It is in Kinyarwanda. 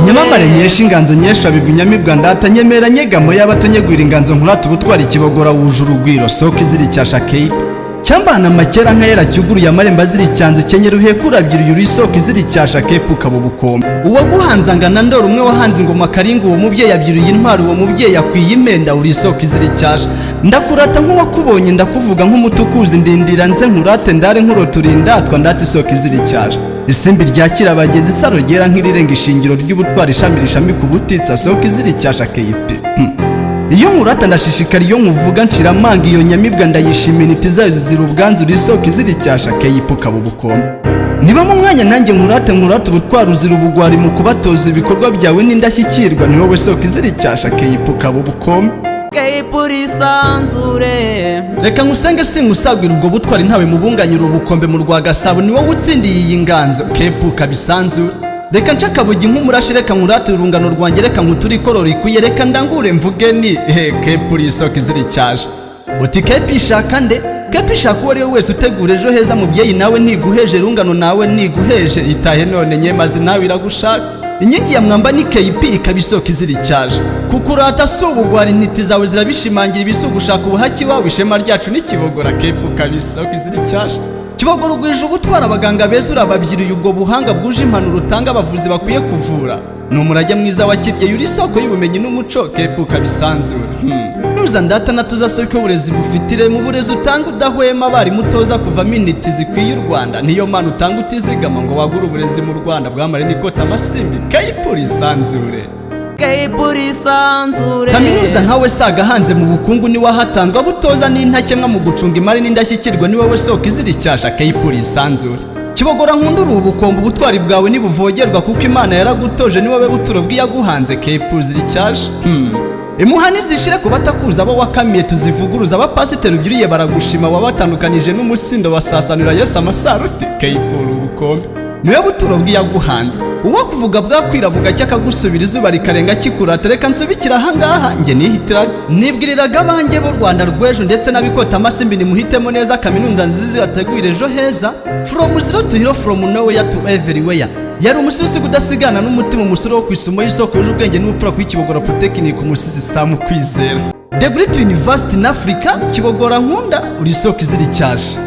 Nyamamare nkesha inganzo nkesha bigwa inyamibwa ndata nyemera nyegamo y'abatonyegwira inganzo nkurata ubutwara ikibogora wuje urugwiro soko iziri cyasha kei cyambana makera nkayera cyuguruye amaremba ziri cyanzo kenyera uhekura byiri yuri soko iziri cyasha kepu kabo bukombe uwaguhanzanga na ndoro umwe wahanze ingoma karinga uwo mubyeyi abyiruye intwari uwo mubyeyi yakwiye imenda uri soko iziri cyasha ndakurata nk'uwakubonye ndakuvuga nk'umutukuzi ndindira nze nkurate ndare nkuroturindatwa ndate isoko iziri cyasha isimbi ryakira abagenzi saro ryera nk'irirenga ishingiro ry'ubutwari ishami ku butitsa soko iziri cyasha keipe iyo nkurata ndashishikara iyo nkuvuga nshira amanga iyo nyamibwa ndayishimira itizayo zizira ubwanzu risoko iziri cyasha keipo kabo bukombe niba mu mwanya nanjye nkurate ubutwari uzira ubugwari mu kubatoza ibikorwa byawe n'indashyikirwa ni wowe soko iziri cyasha keipo kabo bukombe reka nkusenge sinkusagwira ubwo butwari ntawe mubunganyira ubukombe mu Rwagasabo ni wowe utsindiye iyi nganzo kepu kabisanzura reka nshakabugi nk'umurashi reka nkurate urungano rwanjye reka nkuturi korora ikuye reka ndangure mvuge ni kepu risoko iziri cyasha uti kepu ishaka nde kepu ishaka uwo ariwe wese utegura ejo heza mubyeyi nawe ntiguheje rungano nawe ntiguheje itahe none nyemazi nawe iragushaka inyigi ya mwamba ni keipi ikabisoko iziri cyasha kukurata si ubugwari intiti zawe zirabishimangira ibisugushaka ubuhaki wawe ishema ryacu n'ikibogora kepu kabisoko iziri cyasha kibogora ugwije ubutwara abaganga beza urababyiriye ubwo buhanga bwuje impanuro utanga abavuzi bakwiye kuvura ni umurage mwiza wakibye yuri isoko y'ubumenyi n'umuco kepu kabisanzura nuza ndata natuza soko uburezi bufitire mu burezi utanga udahwema bari mutoza kuvamo intiti zikwiye u Rwanda niyo mana utanga utizigama ngo wagura uburezi mu Rwanda bwamare nikota amasimbi kepu risanzure kaminuza nkawe saga hanze mu bukungu ni wahatanzwe gutoza n'intakemwa mu gucunga imari n'indashyikirwa ni wowe soko iziri cyasha kepu risanzure kibogora nkundura ubukombe ubutwari bwawe nibuvogerwa kuko Imana yaragutoje ni wowe buturo bw'iyaguhanze kepu ziri cyasha imuhani zishire ku batakuza abo wakamiye tuzivuguruza abapasiteri ubyuriye baragushima wabatandukanije n'umusindo wasasanira Yesu amasaruti kepu ubukombe niwe buturo bw'iyaguhanze uwo kuvuga bwakwira bugacya kagusubira izuba rikarenga kikurata reka nsubikira ahangaha nge nihitiraga nibwiriraga abanjye b'u Rwanda rw'ejo ndetse n'abikota amasimbi nimuhitemo neza kaminuza nziza yategurira ejo heza from zero to hero from nowhere to everywhere yari umusizi kudasigana n'umutima umusoro wo kwisumo y'isoko y'ubwenge n'ubupfura kw'ikibogora polytechnic umusizi Sam Kwizera The Great University in Africa kibogora nkunda uri soko iziri cyasha